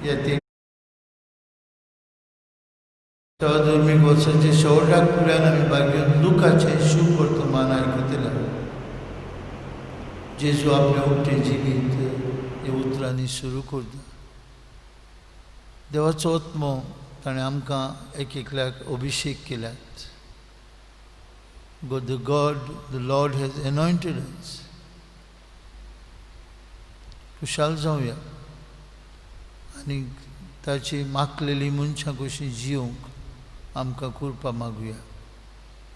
येते धर्मीक वर्साचे शेवटाक फुड्यान आमी बागेन दुखाचे शुभ वर्तमान आयकतले. जेजू आपले उक्ते जिवीत हे उतरांनी सुरू करता. देवाचो आत्मो ताणें आमकां एक एकल्याक अभिशेक केल्यात. The Lord has anointed us. खुशाल जावया आनी ताची मागलेली मनशां कशीं जिवंक आमकां कृपा मागुया.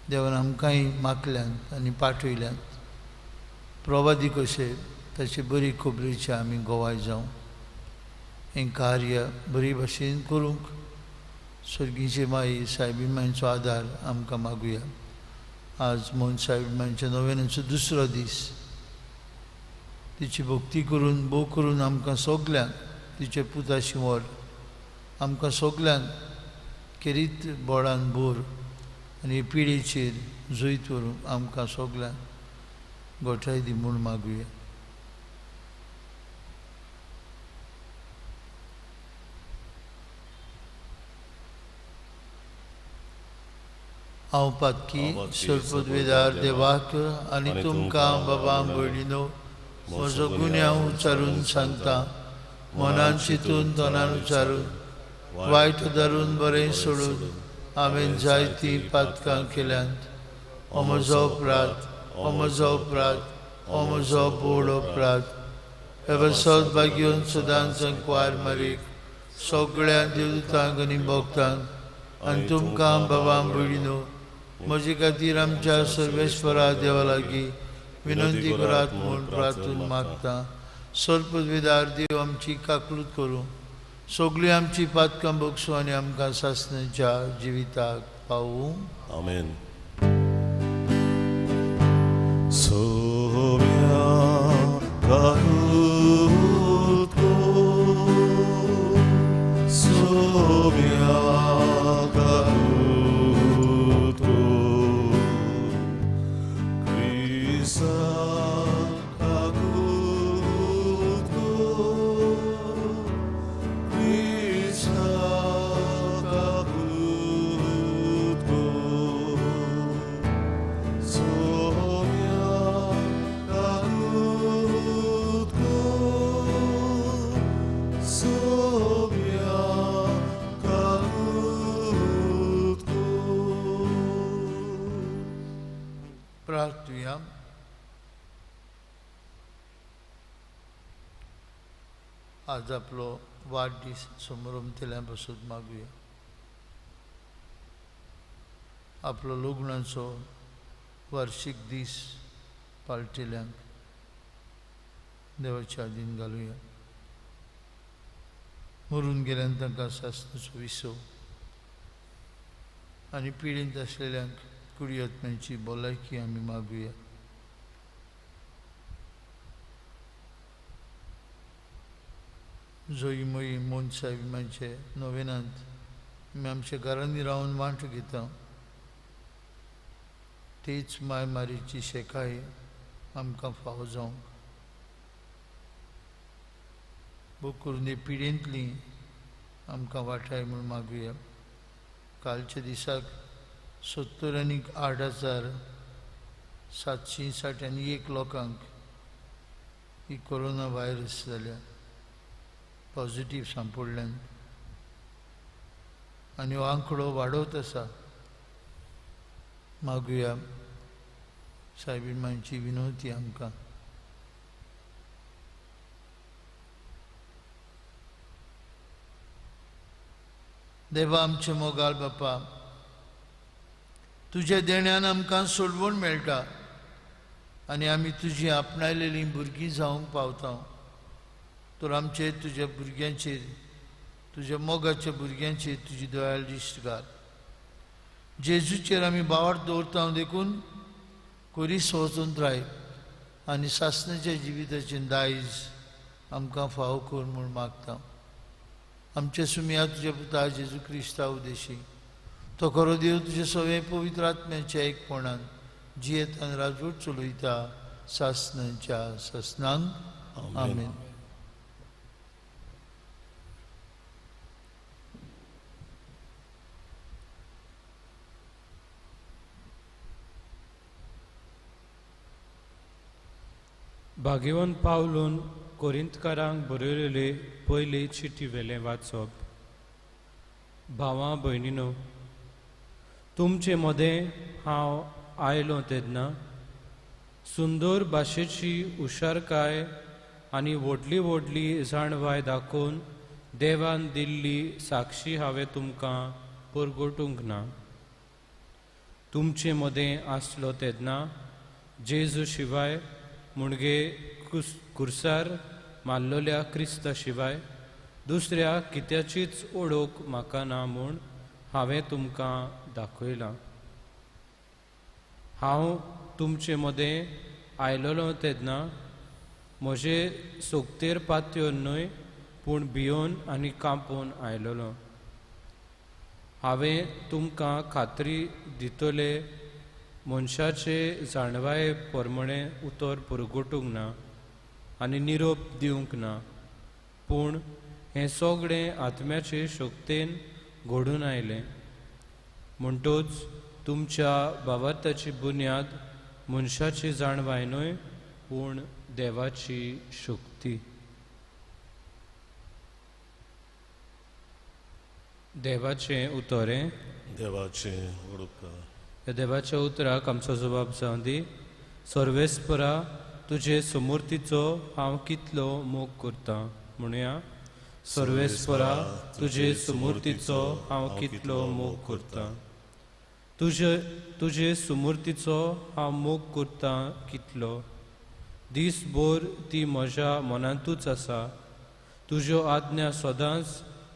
देवान आमकांय मागल्यांत आनी पाठयल्यांत. प्रवादी कशें ताचे बरी खबरीचे आमी गोवाय जावं. हें कार्य बरी भाशेन करूंक स्वर्गीचे माई सायबीमांचो आदार आमकां मागुया. आज मोहन सायबीमांच्या नव्यानाचो दुसरो दीस. तिची भक्ती करून भोव करून आमकां सगल्यांक तिचे पुता शिंवर आमकां सगल्यांक केरीत बोडान बोर आनी पिडेचेर जैत व्हरूंक आमकां सगल्यांक गोठाय दी म्हूण मागुया. हांव पातकी सर्पद्वेदार देवाक आनी तुमकां बाबा भयणीनो म्हजो गुन्यांव हांव उच्चारून सांगता. मनान चिंतून तोंडान उच्चारून वायट धरून बरें सोडून हांवें जायतीं पातकां केल्यांत. हो म्हजो अपराध, हो म्हजो अपराध, हो म्हजो बोड अपराध. हे सौभाग्योन सदांच वार मारीक सगळ्या देवदूतांक आनी भक्तांक आनी तुमकां बाबा भयणीनो म्हजे खातीर आमच्या सर्वेश्वरा देवा लागीं विनंती करात म्हूण प्रार्थून मागता. सर्पद्वेदार देव आमची काकलूत करूं सगळीं आमची पातकां बक्षूं आनी आमकां सासणेच्या जिविताक पावूं. आमेन. प्रार्थूया. आज आपलो वाडदीस समोर उमथेल्या पासून मागुया. आपलो लग्नाचो वार्षिक दीस पाळटिल्यांक देवाच्या आदीन घालुया. मरून गेल्यांक तांकां सासणेचो विसव आनी पिडींत आसलेल्यांक कुडी आत्म्याची भलायकी आमी मागुया. जोई मोई मोहन सायबीमांचे नोवेनांत आमी आमच्या घरांनी रावन वांटो घेता. तेच मायमारीची शेकाय आमकां फावो जावंक बूक करून हे पिडेंतलीं आमकां वाटाय म्हूण मागुया. कालच्या दिसाक 70,08,761 लोकांक ही कोरोना व्हायरस जाल्या पॉझिटीव सांपडल्यान आनी हो आंकडो वाडत आसा. मागुया सायबीमांची विनंती आमकां. देवा आमचे मोगाल बापा, तुज्या देण्यान आमकां सोडवण मेळटा आनी आमी तुजी आपणायलेलीं भुरगीं जावंक पावता. तर आमचे तुज्या भुरग्यांचेर तुज्या मोगाच्या भुरग्यांचेर तुजी दयाळ दिश्ट घाल. जेजूचेर आमी बावर दवरता देखून कोरी स्वतंत्राय आनी सासणेच्या जिविताचें दायज आमकां फावो कर म्हूण मागता. आमचे सुमिया तुज्या पुता जेजू क्रिस्ता उदेशी तो खरो देव तुजे सवे पवित्र आत्म्याच्या एकपणान जियेत आनी राजवट चलयता सासणेच्या ससनांक. आमेन. भाग्यवन पावलून कोरिंतकारांक बरयलेली पयली चिटी वेले वाचप. भावां भयणीनो, तुमचे मदें हांव आयलो तेन्ना सुंदर भाशेची हुशारकाय आनी व्हडली व्हडली जाणवाय दाखोवन देवान दिल्ली साक्षी हांवें तुमकां परगटूंक ना. तुमचे मदें आसलो तेन्ना जेजू शिवाय मुणगे कुर्सार मारलोल्या क्रिस्ता शिवाय दुसऱ्या कित्याचीच ओळख म्हाका ना म्हूण हांवें तुमकां दाखयलां. हांव तुमचे मदें आयलोलो तेन्ना म्हजे सोकतेर पातयोन न्हय पूण भियोन आनी कांपोवन आयलोलो. हांवें तुमकां खात्री दितले मनशाचे जाणवाये प्रमाणे उतर परगटूंक ना आनी निरोप दिवंक ना, पूण हें सगळें आत्म्याचे शक्तीन घडून आयलें. म्हणटूच तुमच्या भावार्थाची बुन्याद मनशाची जाणवाय न्हय पूण देवाची शक्ती. देवाचें उतरें. देवाचें उडोवपां. ह्या देवाच्या उतराक आमचो जबाब जावन दी. सर्वेस्परा, तुजे समूर्तीचो हांव कितलो मोग करता. म्हणुया, सर्वेस्परा, तुजे समूर्तीचो हांव कितलो मोग करता. तुजे समूर्तीचो हांव मोग करता कितलो. दिसभर ती म्हज्या मनांतूच आसा. तुज्यो आज्ञा सदांच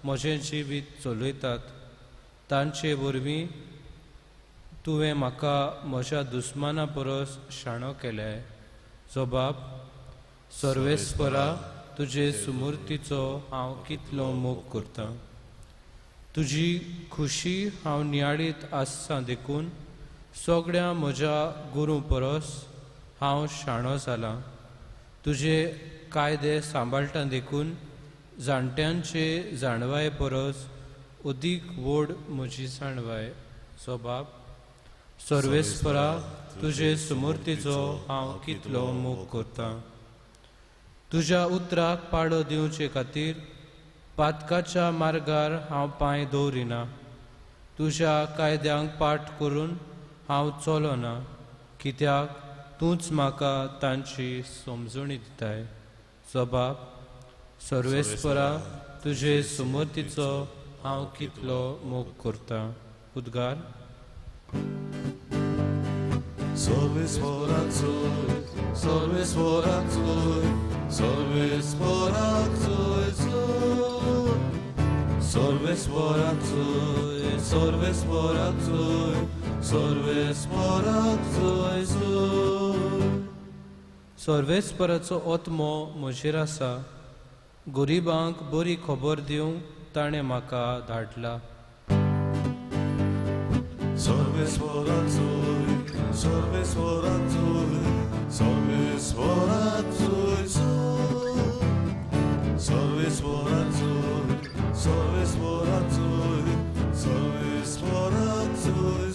म्हजें जिवीत चलयतात. तांचे वरवीं तुवें म्हाका म्हज्या दुस्माना परस शाणो केल्याय. जबाब, सर्वेस्परा, तुजे सुमूर्तीचो हांव कितलो मोग करता. तुजी खुशी हांव नियाळीत आसता देखून सगळ्या म्हज्या गुरू परस हांव शाणो जाला. तुजे कायदे सांबाळटा देखून जाणट्यांचे जाणवाय परस अदीक व्हड म्हजी जाणवाय. जबाब, सर्वेस्परा, तुजे समूर्तीचो हांव कितलो मोग करता. तुज्या उतराक पाळो दिवचे खातीर पातकाच्या मार्गार हांव पांय दवरिना. तुज्या कायद्यांक पाठ करून हांव चलोना, कित्याक तूंच म्हाका तांची समजणी दिताय. जबाब, सर्वेस्परा, तुजे समूर्तीचो हांव कितलो मोग करता. उद्गार. Sorvesporatsoy, sorvesporatsoy, sorvesporatsoy, sorvesporatsoy, sorvesporatsoy, sorvesporatsoy. सर्वेस्पराचो आत्मो म्हजेर आसा. गरिबांक बरी खबर दिवंक ताणें म्हाका धाडला. Sorvesporatsoy, sorvesporatsoy, sorvesporatsoy, sorvesporatsoy, sorvesporatsoy, sorvesporatsoy.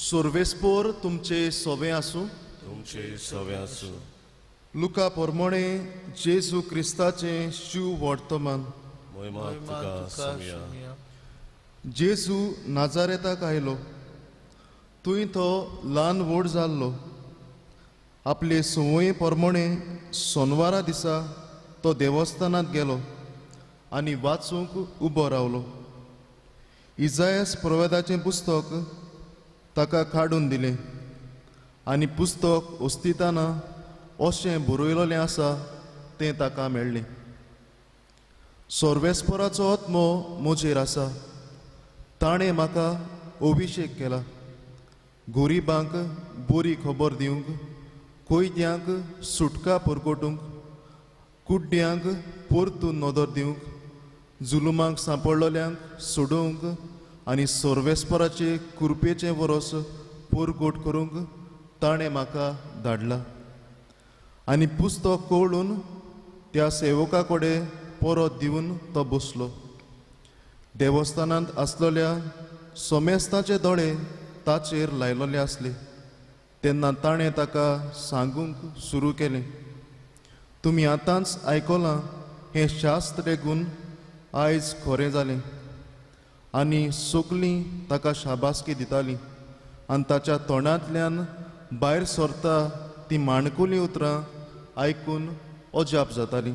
सर्वेस्पोर तुमचे सोवे आसूं. तुमचे सवे आसूं. लुका पोरमोणे जेजू क्रिस्ताचे शिव वर्तमान. महिमा तुका समिया. जेजू नाजारेताक आयलो. थंय तो ल्हान व्हड जाल्लो. आपले संवये पोरमोणे सोनवारा दिसा तो देवस्थानांत गेलो आनी वाचूंक उबो रावलो. इजायास प्रवेदाचें पुस्तक ताका काडून दिलें आनी पुस्तक ओस्तिताना अशें बरयलोलें आसा तें ताका मेळ्ळें. सर्वेस्पराचो आत्मो म्हजेर आसा. ताणें म्हाका अभिशेक केला. गरिबांक बरी खबर दिवंक, कोयत्यांक सुटका परगटूंक, कुड्ड्यांक परतून नदर दिवंक, जुलुमांक सांपडलोल्यांक सोडूंक आनी सर्वेस्पराचे कृपेचें वरोस परगट करूंक ताणें म्हाका धाडला. आनी पुस्तक कवळून त्या सेवका कडेन परत दिवन तो बसलो. देवस्थानांत आसलोल्या सोमेस्ताचे दोळे ताचेर लायलोले आसले. तेन्ना ताणें ताका सांगूंक सुरू केलें, तुमी आतांच आयकलां हें शास्त्र लेगून आयज खरें जालें. आनी सगलीं ताका शाबासकी दितालीं आनी ताच्या तोंडांतल्यान भायर सरता ती माणकुलीं उतरां आयकून अजाप जातालीं.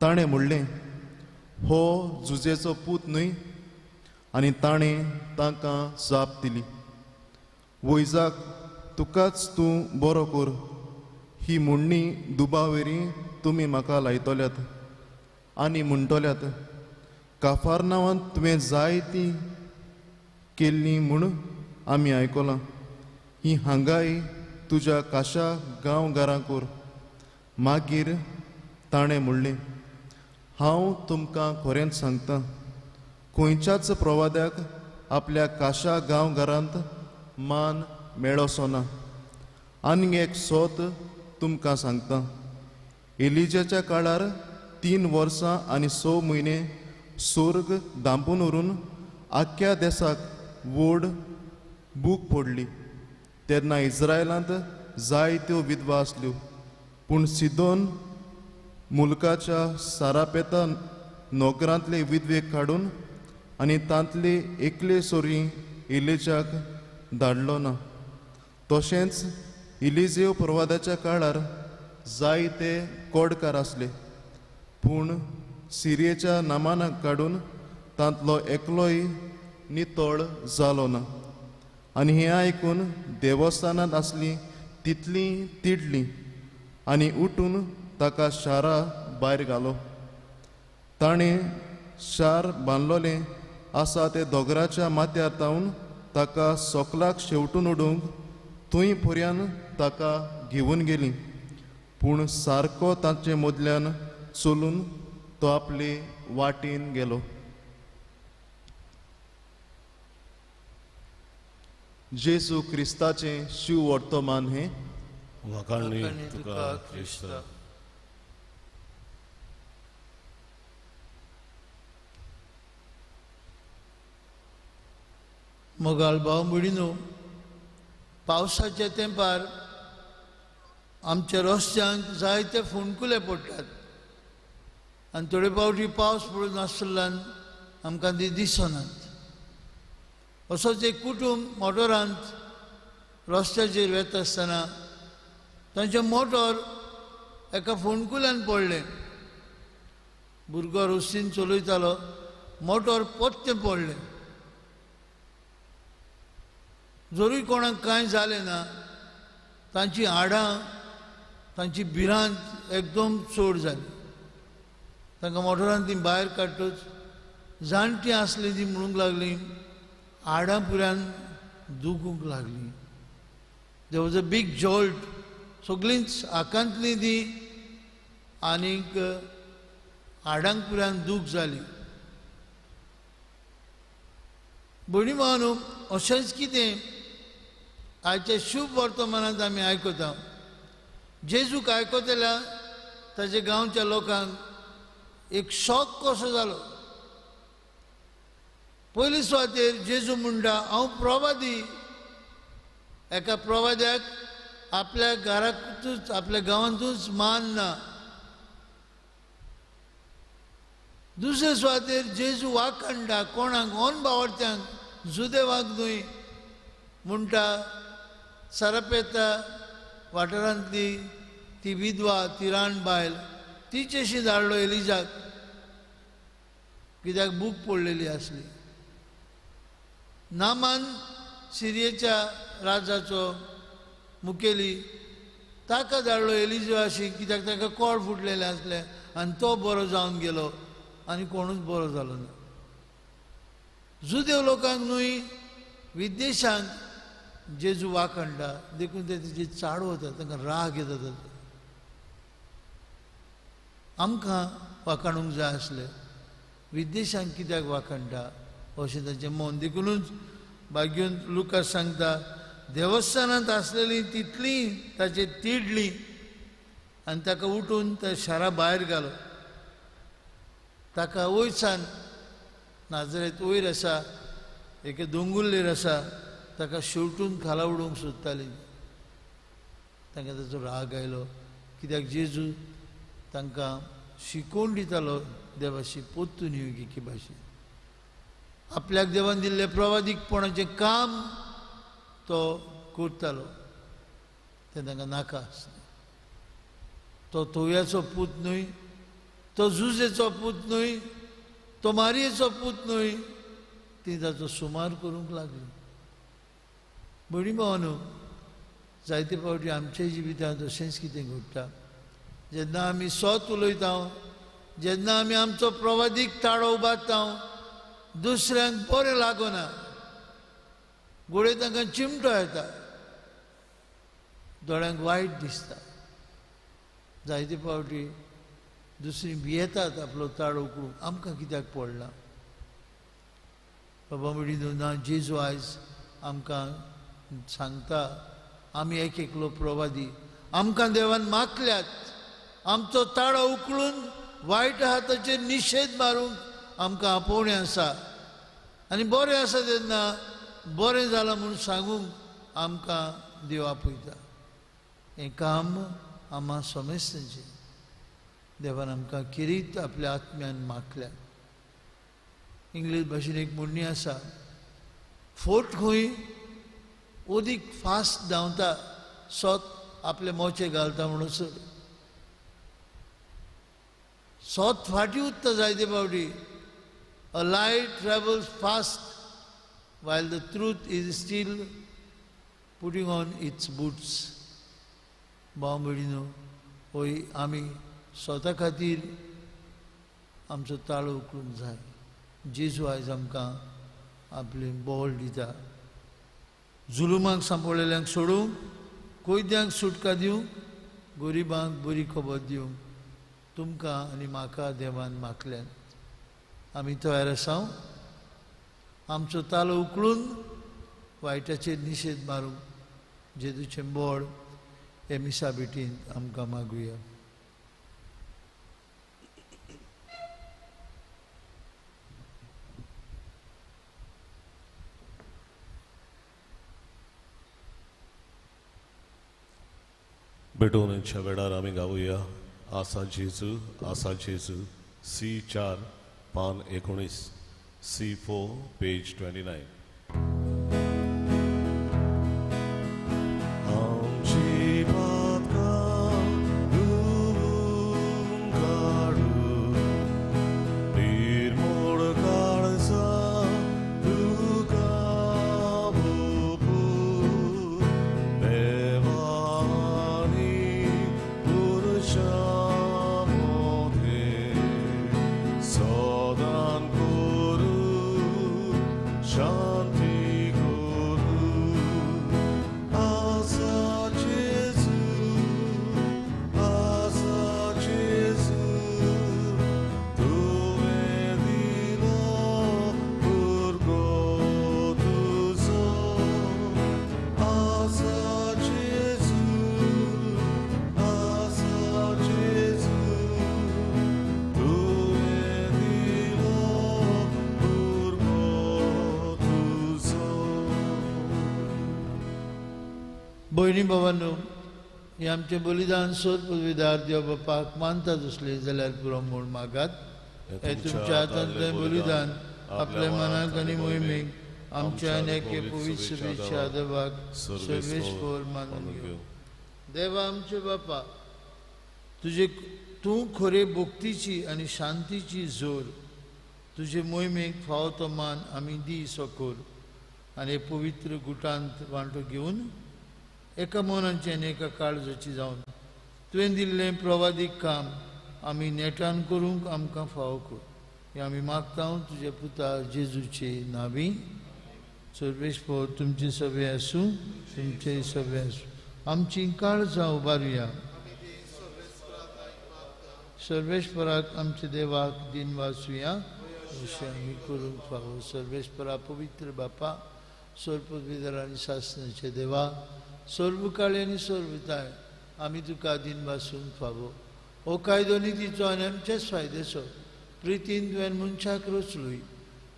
ताणें म्हणलें, हो जुजेचो पूत न्हय? आनी ताणें तांकां जाप दिली, वैजाक तुकाच तूं बरो कर. ही म्हणणी दुबावेरी तुमी म्हाका लायतल्यात आनी म्हणटल्यात, काफारनावांत तुवें जायती केल्लीं म्हूण आमी आयकलां. ही हांगाय तुज्या काशा गांवघरां कर. मागीर ताणें म्हणलें, हांव तुमकां खरेंच सांगतां, खंयच्याच प्रवाद्याक आपल्या काशा गांवघरांत मान मेळोसो ना. आनीक एक सोत तुमकां सांगतां, एलिजाच्या काळार 3 वर्सां आनी 6 म्हयने स्वर्ग धांपून व्हरून आख्ख्या देशाक व्हड बूक पडली. तेन्ना इस्रायलांत जायत्यो विधवा आसल्यो, पूण सिदोन मुल्काच्या सारापेता नोकरांतले विधवेक काडून आनी तांतले एकले सोरी एलिजाक धाडलो ना. तशेंच इलिजेव प्रवादाच्या काळार जायते कोडकार आसले, पूण सिरियेच्या नामानाक काडून तांतलो एकलोय नितळ जालो ना. आनी हें आयकून देवस्थानांत आसलीं तितलीं तिडलीं आनी उठून ताका शारा भायर घालो. ताणें शार बांदलोलें आसा ते दोंगराच्या माथ्यार तावन ताका सोकलाक शेवटून उडोवंक थंय पर्यान ताका घेवन गेलीं. पूण सारको तांचे मदल्यान चलून तो आपले वाटेन गेलो. जेजू क्रिस्ताचें शिव वर्तमान हें वखाणी तुका ख्रिस्त. मोगाल भाव भयणीनो, पावसाच्या तेंपार आमच्या रस्त्यांक जायते फोणकुले पडटात आनी थोडे फावटी पावस पडून नासतल्यान आमकां ती दिसनात. असोच एक कुटूंब मोटरांत रस्त्याचेर वेता आसतना तांचें मोटर एका फोणकुल्यान पडलें. भुरगो रस्तीन चलयतालो, मोटर पोत्तें पडलें. जरूय कोणाक कांय जालें ना, तांची हाडां तांची भिरांत एकदम चड जाली. तांकां मोटरान ती भायर काडटच जाणटीं आसलीं ती म्हणूंक लागलीं, हाडां पुरान दुखूंक लागलीं. There was a big jolt. सगळींच आकांतलीं ती आनीक हाडांक पुरान दूख जाली. भयणी भावांनो, अशेंच कितें आयच्या शुभ वर्तमानांत आमी आयकता. जेजूक आयकतल्या ताच्या गांवच्या लोकांक एक शॉक कसो जालो. पयली सुवातेर जेजू म्हणटा, हांव प्रवादी. एका प्रवाद्याक आपल्या घरांतूच आपल्या गांवांतूच मान ना. दुसरे सुवातेर जेजू वाखाणटा कोणाक? ओन बावडत्यांक, जुदेवाक न्हय. म्हणटा सारापेता वाठारांतली ती विधवा, ती रान बायल, तिचेशी धाडलो एलिजाक, कित्याक बूक पडलेली आसली. नामान सिरियेच्या राजाचो मुखेली, ताका धाडलो एलिजाशी, कित्याक ताका कोळ फुटलेले आसले आनी तो बरो जावन गेलो आनी कोणूच बरो जालो ना. जुदेव लोकांक न्हय, विदेशांक जेजू वाखाणटा, देखून ते तेची चाड वता, तांकां राग येता. आमकां वाखाणूंक जाय आसलें, विदेशांक कित्याक वाखाणटा अशें ताचें मन. देखूनच भाग्यून लुकास सांगता, देवस्थानांत आसलेलीं तितलीं ताचेर तिडलीं आनी ताका उठून त्या शारा भायर घालो. ताका वयरसान नाजरेत वयर आसा, एके दोंगुल्लेर आसा, ताका शेवटून खाला उडोवंक सोदतालीं. तांकां ताचो राग आयलो, कित्याक जेजू तांकां शिकोवन दितालो देवाशी पोत्तून योगिकी भाशेन. आपल्याक देवान दिल्लें प्रवादीकपणाचें काम तो करतालो तें तांकां नाका आसलें. तो तोव्याचो पूत न्हय, तो झुजेचो पूत न्हय, तो मारयेचो पूत न्हय, ती ताचो सुमार करूंक लागली. बरी भावानो, जायते फावटी आमच्या जिवितांत अशेंच कितें घडटा. जेन्ना आमी सोत उलयता, जेन्ना आमी आमचो प्रवादीक ताळो उबारता, दुसऱ्यांक बरें लागना, घोडये तांकां चिमटो येता, दोळ्यांक वायट दिसता. जायते फावटी दुसरीं भियेतात आपलो ताळो उखलूंक, आमकां कित्याक पडला. बाबा म्हणिनो ना, जेजू आयज आमकां सांगता, आमी एक एकलो प्रवादी, आमकां देवान मागल्यात आमचो ताळो उखलून वायट आहा ताचेर निशेध मारूंक आमकां आपोवणें आसा. आनी बरें आसा तेन्ना बरें जालां म्हूण सांगूंक आमकां देव आपयता. हें काम आम्हा समेस्तांचें देवान आमकां किरीत आपल्या आत्म्यान मागल्या. इंग्लीश भाशेन एक म्हणणी आसा, फोट खंय ओदीक फास्ट धांवता, सोत आपले मोचे घालता म्हणसर. सोत फाटी उत्ता जायते फावटी. A lie travels fast while the truth is still putting on its boots. भाव भयणीनो, होय आमी स्वता खातीर आमचो ताळो उखलूंक जाय. जेजू आयज आमकां आपलें बोल दिता. जुलुमांक सांपळिल्ल्यांक सोडूंक, कोयद्यांक सुटका दिवंक, गरिबांक बरी खबर दिवंक तुमकां आनी म्हाका देवान मागल्यात. आमी तयार आसा आमचो ताळो उखलून वायटाचेर निशेध मारूंक जेजूचें बोड हे मिसा बेटीन आमकां मागुया. बेटोनेच्या वेळार आमी गावुया, आसा जेजू, आसा जेजू. C4 पान 19, C4 पेज 29. भयणी भावांनो, हे आमचें बलिदान सोद पदवीदार देव बापाक मानतात असले जाल्यार पुरो म्हूण मागात. हे तुमच्या हातांतलें बलिदान आपल्या मनाक आनी मोहिमेक आमच्या नेके पवित्र सभेच्या देवाक सर्वेस्पर मानून घेवं. देवा आमचे बापा, तूं खरे भक्तीची आनी शांतीची जोर, तुजे मोहिमेक फावो तो मान आमी दी सकोर. आनी हे पवित्र गुटांत वांटो घेवन एका मनाची आनी एका काळजाची जावन तुवें दिल्लें प्रवादीक काम आमी नेटान करूंक आमकां फावो कर. हे आमी मागता तुजे पुता जेजूचे नांवी. सर्वेस्पर तुमची सभे आसूं, तुमचे सभे आसूं. आमची काळजां उबारुया. सर्वेस्पराक आमच्या देवाक दिन वाचुया अशें आमी करूंक फावो. सर्वेस्परा पवित्र बापा, सर्वपदवीधर आनी शासनाचे देवा, सर्वकाळी आनी सर्वताय आमी तुका दिन वाचूंक फावो. हो कायदो नितीचो आनी आमचेच फायद्याचो. प्रितीन तुवें मनशाक रचलोय,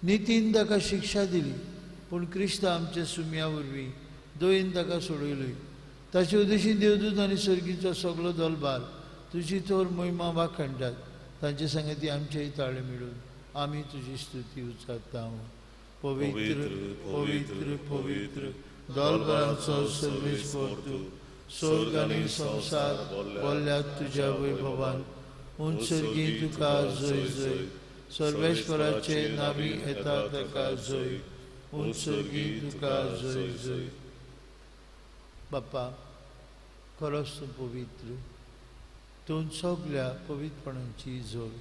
नितीन ताका शिक्षा दिली, पूण क्रिस्त आमच्या सुम्या वरवीं दयेन ताका सोडयलोय. ताचे उदेशी देवदूत आनी सर्गीचो सगळो दलबार तुजी थोर महिमा वाखणटात. तांचे संगती आमचेय ताळे मिळून आमी तुजी स्तुती उच्चारता. पवित्र पवित्र पवित्र दलबरांचो सर्वेस्वर तूं, स्वर्ग आनी संवसार बोल्ल्यात तुज्या वैभवान. उंचर्गी तुका जय जय, सर्वेश्वराचे नावी येता ताका जय. उंचर्गी तुका जय जय. बाप्पा, खरोच तूं पवित्र. तूं सगळ्या पवित्रपणाची जोड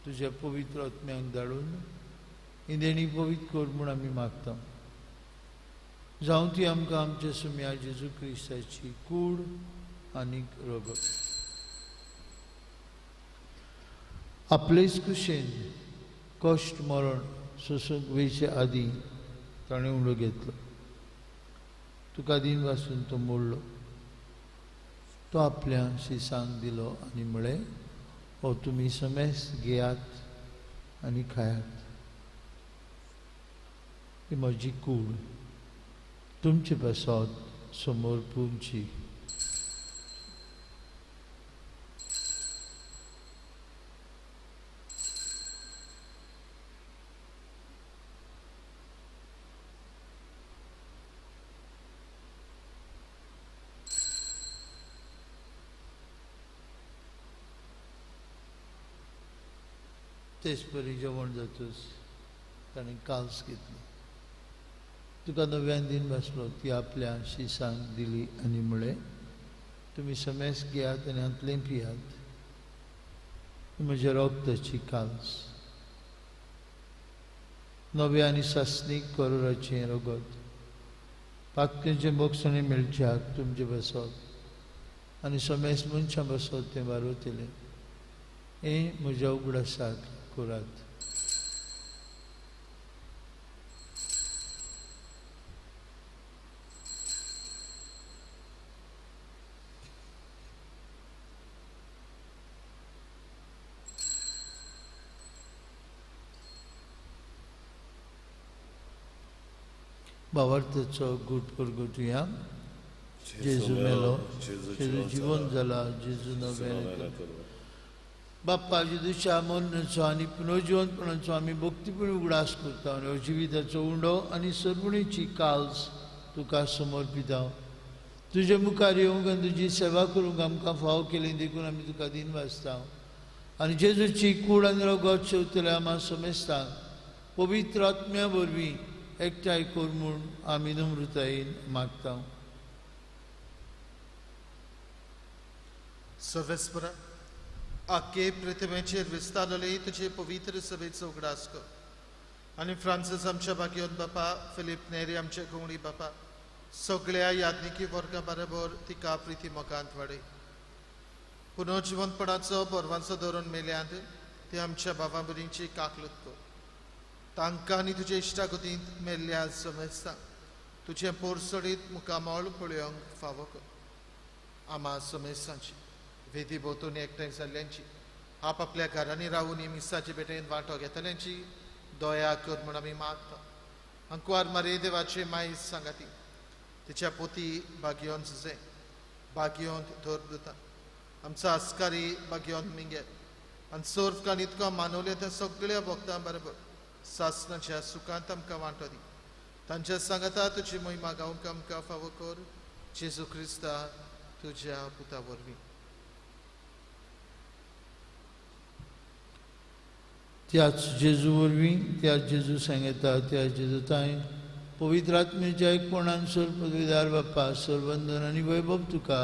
तुज्या पवित्र आत्म्याक धाडून इंदेणी पवित्र कर म्हूण आमी मागता. जावं ती आमकां आमच्या सुम्या जेजू क्रिस्ताची कूड आनीक रगत. आपलेच कुशेन कश्ट मरण सोसूंक वयचे आदीं ताणें उंडो घेतलो. तुका दिन वाचून तो मोडलो. तो आपल्या शिसांक दिलो आनी म्हळें, हो तुमी समेस घेयात आनी खायात. ही म्हजी कूड तुमचे पासत समोर पुंची. तेच परी जेवण जातच ताणें काल्स घेतली. तुका नव्यान दिन बसलो. ती आपल्या शिसांक दिली आनी म्हळें, तुमी समेस घेयात आनी हातलें पियात. म्हज्या रोगताची काल्स. नव्या आनी सासणीक करोराचें रगत पाक्याचे मोगसणे मेळच्याक तुमचे बसत आनी समेस मनशां बसत तें वारोतलें. हें म्हज्या उगडासाक करात. भावार्थाचो घुट परगटुया. जेजू मेलो, जेजू जिवन जाला, जेजू नव्यान. बाप्पा, जेजूच्या मरणाचो आनी पुनर्जिवनपणाचो आमी भक्तीपूण उगडास करता. आनी जिविताचो उंडो आनी सरमणीची काल्स तुका समर्पिता. तुजे मुखार येवंक आनी तुजी सेवा करूंक आमकां फाव केलें देखून आमी तुका दिन वाचता. आनी जेजूची कूड आनी रगत शेवतले आमी समेस्तांक पवित्र आत्म्या वरवीं एकठांय कर म्हूण आमी नम्रतायेन मागता. सर्वेस्परा, आख्खे पृथ्वीचेर विस्तारलेले तुजे पवित्र सभेचो उगडास कर. आनी फ्रांसीस आमच्या भाग्योन बापा, फिलीप नेरी आमचे कोंगडी बापा, सगळ्या याज्ञिकी वर्गा बरोबर तिका प्रिती मोगांत वाडय. पुनर्जिवनपणाचो बोरवांचो धोरण मेल्यांत ते आमच्या भावा भयणींची काकलत कर. तांकां आनी तुजे इश्टागतींत मेल्ल्या समेस्तांक तुजें पोरसडीत मुखामळ पळोवंक फावो कर. आमा समेस्तांची वेदी भोंवतणी एकठांय जाल्ल्यांची, आपल्या घरांनी रावून ही मिसाचे भेटेन वांटो घेतल्यांची दया कर म्हूण आमी मागता. अंकुवार मारे देवाचे माय सांगाती तिच्या पोती भाग्योन झुजे, भाग्योन धोरदुता, आमचो आस्कारी भाग्योन मिंगेर आनी सोर्फकान इतको मानवले त्या सगळ्या भक्तां बरोबर सासणाच्या सुखांत आमकां वांटो दी. तांच्या सांगाता तुजी महिमा गावंक आमकां फावो कर. जेजू क्रिस्ता तुज्या पुता वरवीं. त्याच जेजू वरवीं, त्याच जेजू सांगता, त्याच जेजू तांय पवित्र आत्म्याच्या एकपणान सर पदवीदार बाप्पा, सरवंदन आनी वैभव तुका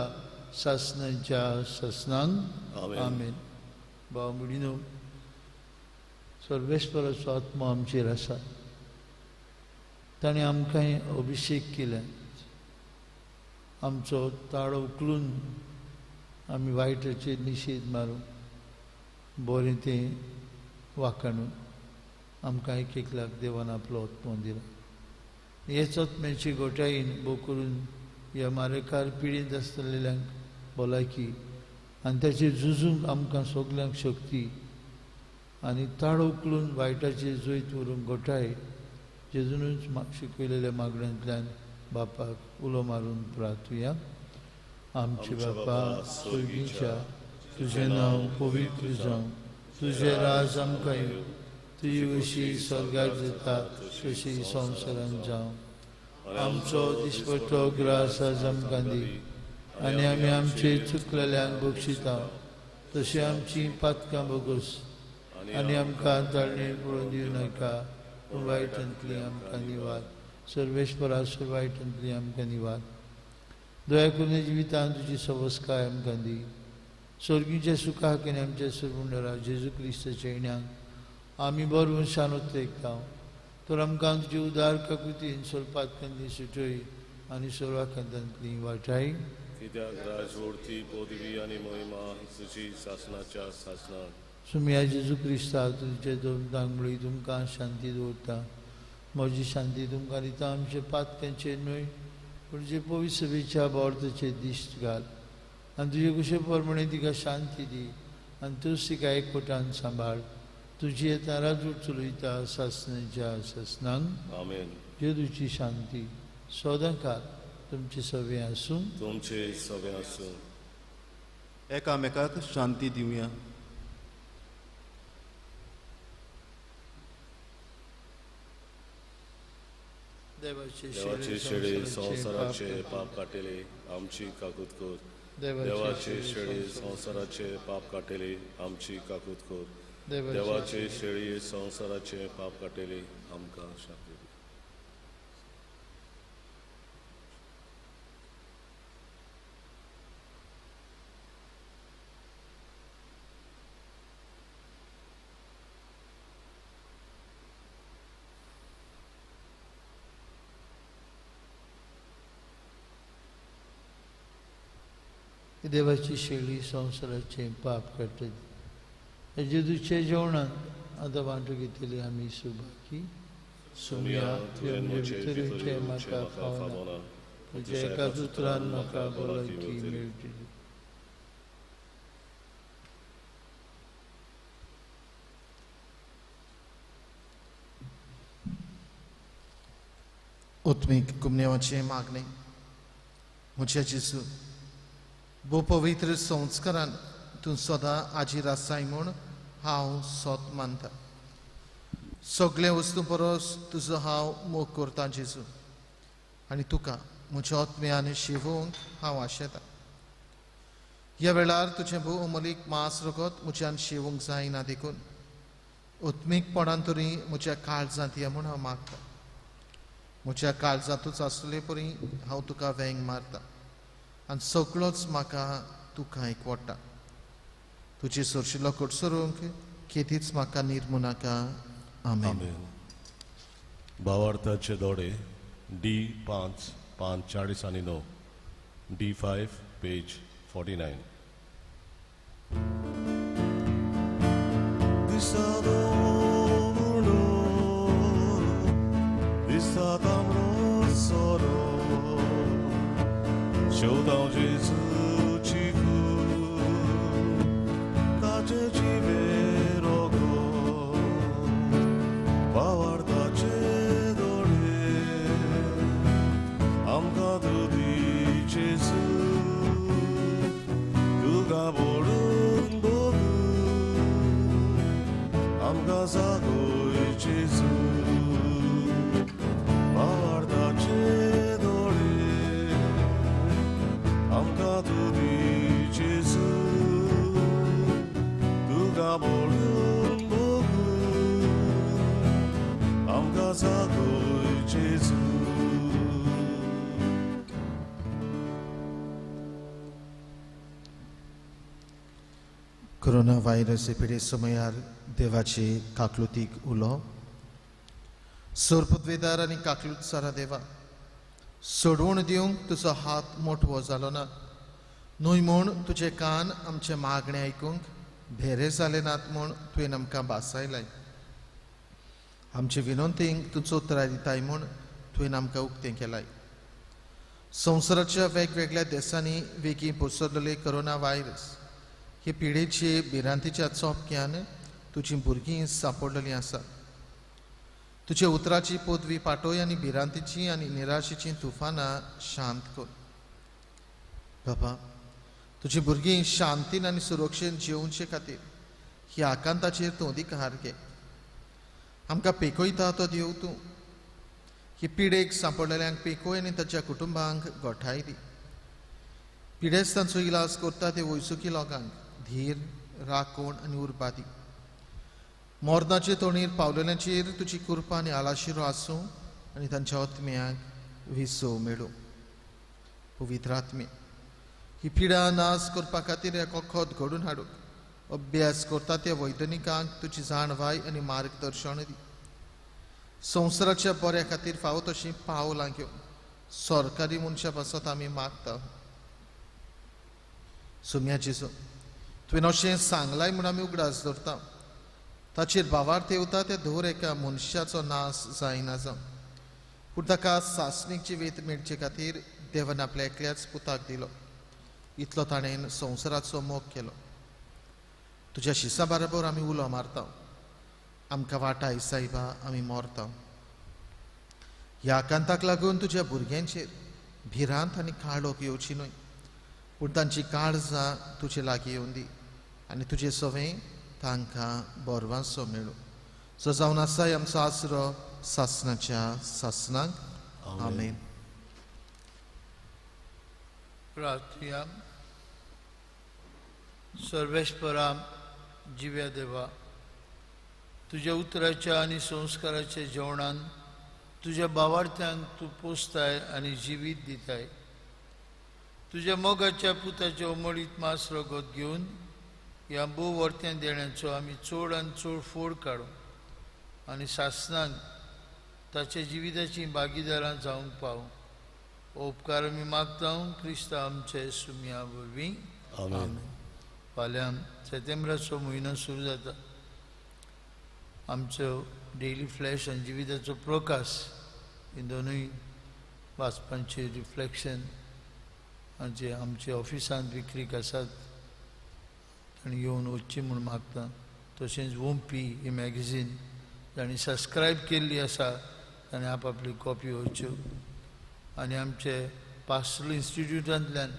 सासणांच्या सासणांक. आमेन. भाव भयणीनो, सर्वेस्पराचो आत्मा आमचेर आसा. ताणें आमकां अभिशेक केल्या. आमचो ताळो उखलून आमी वायटाचेर निशेध मारून बरें तें वाखाणून आमकां एक एकल्याक देवान आपलो आत्मो दिला. हेच आत्म्याची घोटायेन भोव करून ह्या मारेकार पिडींत आसतलेल्यांक भलायकी आनी ताचेर झुजूंक आमकां सगल्यांक शक्ती आनी ताळो उखलून वायटाचेर जैत व्हरूंक घोटाय जेजूनच शिकयलेल्या मागण्यांतल्यान बापाक उलो मारून प्रार्थुया. आमचे बापा स्वर्गीच्या तुझे नाव पवित्र जावं, तुझे राज आमकां येवं, तुजी वशी स्वर्गाक जाता तशी संवसारांत जावं. आमचो दिसपट्टो ग्रास आज आमकां दी, आनी आमी आमचे चुकलेल्यांक बक्षिता तशी आमची पातकां बगोस, आनी आमकां ताळणेर पडून दिवं नाका, पूण वायटांतली आमकां निवाड. सर्वेश्वरा वायटांतली आमकां निवाड. दया करून जिवितांत तुजी सवस्काय आमकां दी. स्वर्गीच्या सुखाक आनी आमच्या सर्वुंडरा जेजू क्रिस्ताच्या येण्याक आमी बरो शानोत तेकता. तर आमकां तुजी उदार काकुतीन स्वल्पातकांतली सुटय आनी सर्वांकांतांतली वाटाय. कित्याक राजवडती पदवी आनी महिमा तुजी शासनाच्या शासनान. सुम्या जेजू क्रिस्ता तुजे दांगबळी तुमकां शांती दवरता. म्हजी शांती तुमकां दिता. आमचे पातकांचेर न्हय पूण जे पवित्र सभेच्या बोर्ताचेर दिश्ट घाल, आनी तुजे कुशे प्रमाणे तिका शांती दी, आनी तूंच तिका एकवटान सांबाळ. तुजी येता राजवट चलयता शासनाच्या शासनांक. आमेन. जेजूची शांती सदांकाळ तुमचे सवे आसूं. तुमचे सगळे आसूं. एकामेकाक शांती दिवया. देवाचे शेळे संवसाराचे पाप काटेले आमची काकूत कर. देवाचे शेळे संवसाराचे पाप काटेले आमची काकूत कर. देवाचे शेळी संवसाराचे पाप काटेले आमकां शांती दी. देवाची शेळी संवसाराचे पाप काडटली. जेजूचे जेवणांत आतां वांटो घेतली आमी सुभाकी. सुम्या तुवें म्हजे भितरचे म्हाका खावना, तुज्या एकाच उतरान म्हाका भलायकी मेळटली. उत्मीक कुमनेवाचे मागणे. म्हज्या जेजू, बो पवित्र संस्कारान तूं सदां आजीर आसाय म्हूण हांव सोत मानता. सगळे वस्तू परस तुजो हांव मोग करतां जेजू, आनी तुका म्हज्या आत्म्यान शिवोवंक हांव आशेतां. ह्या वेळार तुजें भोव अमलीक मांस रगत म्हज्यान शिवूंक जायना देखून उत्मीकपणान तरी म्हज्या काळजांत या म्हूण हांव मागतां. म्हज्या काळजांतूच आसले परी हांव तुका वेंग मारतां, आनी सगळोच म्हाका तुका एकवटा. तुजी सोरशिल्लो कोडसरूंक केदीच म्हाका निर्मू नाका. आमेन. आमेन. भावार्थाचे दोडे D5 540 आणि 9, D5 page 49. Show Jesus Chico, Kaje Chiverogo, Bawarda Chedore, Amka Dudi Jesus, Duga Borun Bogu, Amka Zagoy Jesus, Bawarda Chedore, Amka Dudi Jesus, Duga Borun Bogu, Amka Zagoy Jesus. Corona virus पिडे समयार देवाची काकलुतीक उलो. सोरपदवेदार आनी काकलूत सारा देवा, सोडवण दिवंक तुजो हात मोठवो जालो ना. न्हय म्हूण तुजे कान आमचे मागणे आयकूंक भेरे जाले नात म्हूण तुवें आमकां बासायलाय. आमचे विनंतींक तूं उतरां दिताय म्हूण तुवें आमकां उक्तें केलाय. संवसाराच्या वेगवेगळ्या देशांनी वेगीं पसरलेले कोरोना व्हायरस हे पिडेचे भिरांतीच्या चोपक्यान तुजीं भुरगीं सांपडलेलीं आसात. तुजे उतराची पदवी पाटोय आनी भिरांतीची आनी निराशेची तुफानां शांत कर. बाबा तुझी भुरगीं शांतीन आनी सुरक्षेन जेवचे खातीर ही आकांताचेर तूं अधिकार घे. आमकां पेकयता तो देव तूं. ही पिडेक सांपडलेल्यांक पेकय आनी ताच्या कुटुंबांक गोठाय दी. पिडेस्तांचो इलाज करता ते वैसुकी लोकांक धीर राखण आनी उर्बा दी. मोर्दाचे तोणीर पावलेल्यांचेर तुजी कृपा आनी आलाशिरो आसूं आनी तांच्या आत्म्याक विसो मेळूं. पवित्र आत्मे ही पिडा नाश करपा खातीर एक वखद घडून हाडूंक अभ्यास करता त्या वैज्ञानिकांक तुजी जाणवाय आनी मार्गदर्शन दी. संवसाराच्या बऱ्या खातीर फावो तशीं पावलां घेवन सरकारी मनशा पासत आमी मागता. सुम्या जेजू तुवें अशें सांगलाय म्हूण आमी उगडास धरता. ताचेर भावार तेवता त्या धोर एका मनशाचो नाश जायना जावं. पूण ताका सासणीक जिवीत मेळचे खातीर देवान आपल्या एकल्याच पुताक दिलो. इतलो ताणें संवसाराचो मोग केलो. तुज्या शिसा बरोबर आमी उलो मारता. आमकां वाटाय सायबा आमी मोरता. ह्या आकांताक लागून तुज्या भुरग्यांचेर भिरांत आनी काळोख येवची न्हय, पूण तांची काळजां तुजे लागीं येवन दी आनी तुजें सवें तांकां बोरवांसो मेळूं. जो जावन आसाय आमचो आसरो सासणाच्या सासणांक. आमेन. प्रार्थया. सर्वेस्परा जिव्या देवा, तुज्या उतराच्या आनी संस्काराच्या जेवणान तुज्या भावार्थ्यांक तूं पोसताय आनी जिवीत दिताय. तुज्या मोगाच्या पुताचे उमळीत मास रगत घेवन ह्या भोव वर्त्यां देण्याचो आमी चड आनी चड फोड काडूं आनी सासणांक ताच्या जिविताची भागीदारां जावंक पावूं. उपकार आमी मागता क्रिस्ता आमचे सुम्या वरवीं. आमेन. फाल्यां सप्टेंबराचो म्हयनो सुरू जाता. आमचो डेली फ्लॅश आनी जिविताचो प्रकाश ही दोनूय वाचपांचे रिफ्लेक्शन जे आमचे ऑफिसांत विक्रीक आसात तांणी येवन वचची म्हूण मागता. तशेंच वोंपी ही मॅगझीन तांणी सबस्क्रायब केल्ली आसा तांणी आपआपली कॉपी व्हरच्यो. आनी आमचे पास्टरल इन्स्टिट्यूटांतल्यान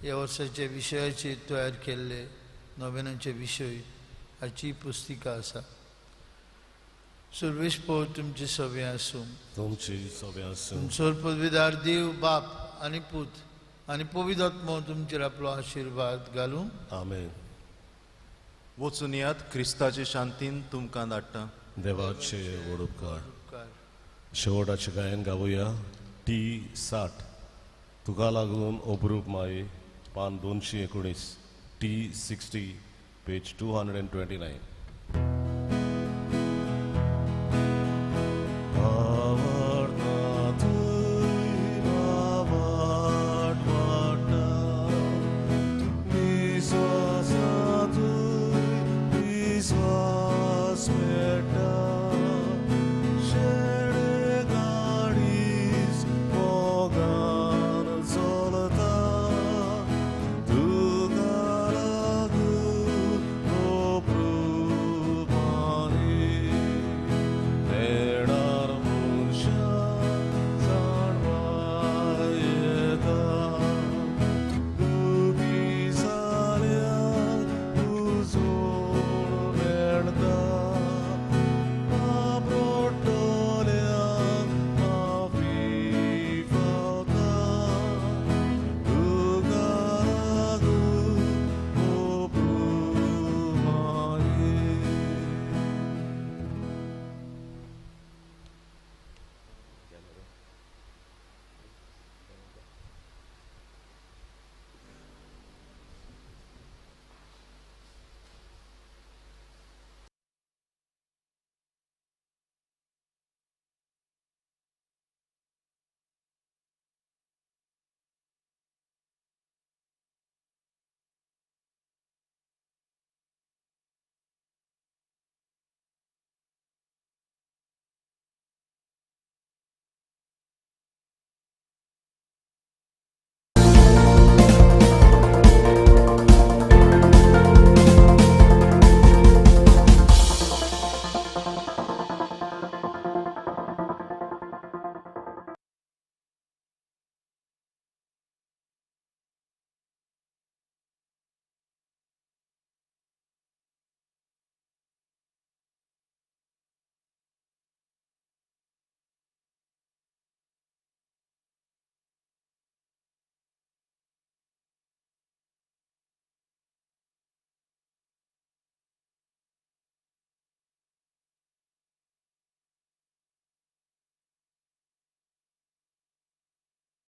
ह्या वर्साचे विशयाचेर तयार केल्ले नोवेनांचे विशय हाची पुस्तिका आसा. सर्वेस्पर तुमचे सवे आसूं. तुमची सवे आसूं. तुमचो पदवीदार देव बाप आनी पूत आनी पवित्र आत्मो तुमचेर आपलो आशिर्वाद घालूं. आमेन. वचून यात क्रिस्ताचे शांतीन तुमकां धाडटा. देवाचे व्हड उपकार. शेवटाचें गायन गावुया. T60 तुका लागून ओबरूप माये पान 219 T60 पेज 229.